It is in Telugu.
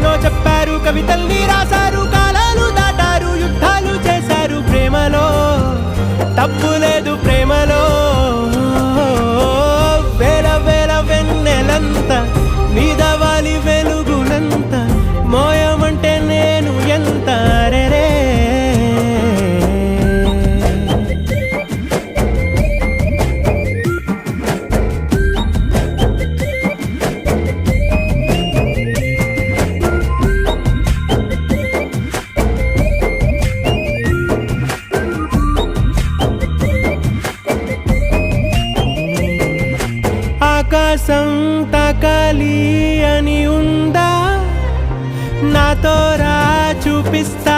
ఎన్నో చెప్పారు, కవితల్ని రాశారు, కాలాలు దాటారు, యుద్ధాలు చేశారు. ప్రేమలో తప్పు లేదు, ప్రేమలో వేల వేల వెన్నెలంత మీద వాలి వెలుగునంత మోయమంటే నేను ఎంత రే. ఆకాశం తాకాలి అని ఉందా, నాతో రా చూపిస్తా